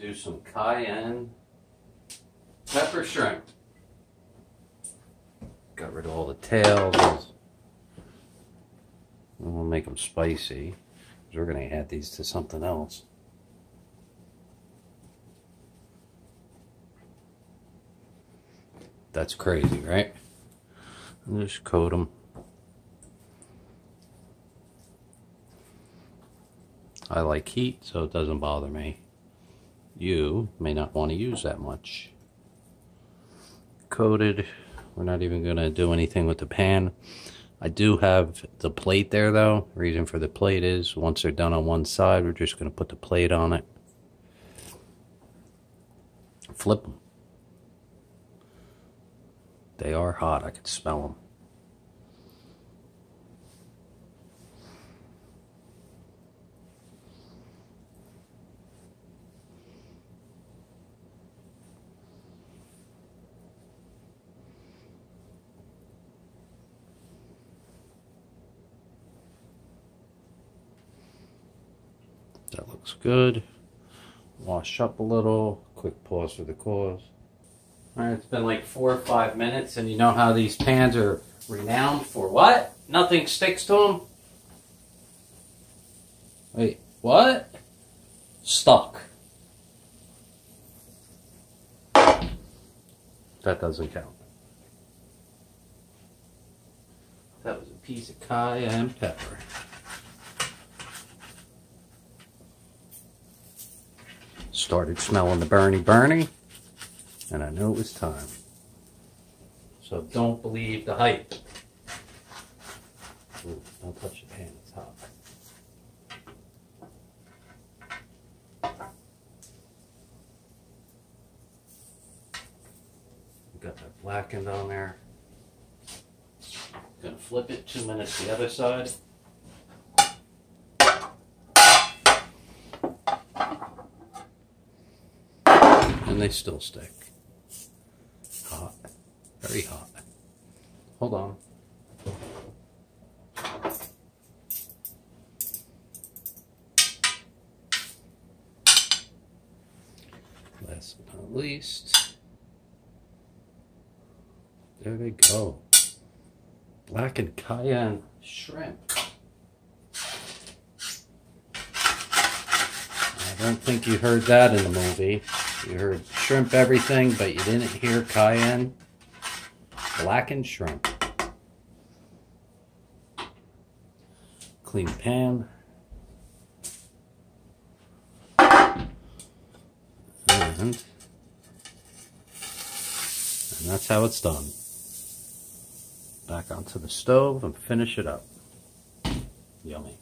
do some cayenne pepper shrimp. Got rid of all the tails. And we'll make them spicy. We're going to add these to something else. That's crazy, right? And just coat them. I like heat, so it doesn't bother me. You may not want to use that much. Coated. We're not even going to do anything with the pan. I do have the plate there, though. The reason for the plate is once they're done on one side, we're just going to put the plate on it. Flip them. They are hot. I can smell them. That looks good. Wash up a little. Quick pause for the cause. Alright, it's been like 4 or 5 minutes, and you know how these pans are renowned for what? Nothing sticks to them? Wait, what? Stuck. That doesn't count. That was a piece of cayenne pepper. Started smelling the burny, and I knew it was time. So don't believe the hype. Ooh, don't touch the pan, it's hot. Got that blackened on there. Gonna flip it 2 minutes the other side. And they still stick. Hot. Very hot. Hold on. Last but not least, there they go. Blackened cayenne shrimp. I don't think you heard that in the movie. You heard shrimp everything, but you didn't hear cayenne. Blackened shrimp. Clean pan. And that's how it's done. Back onto the stove and finish it up. Yummy.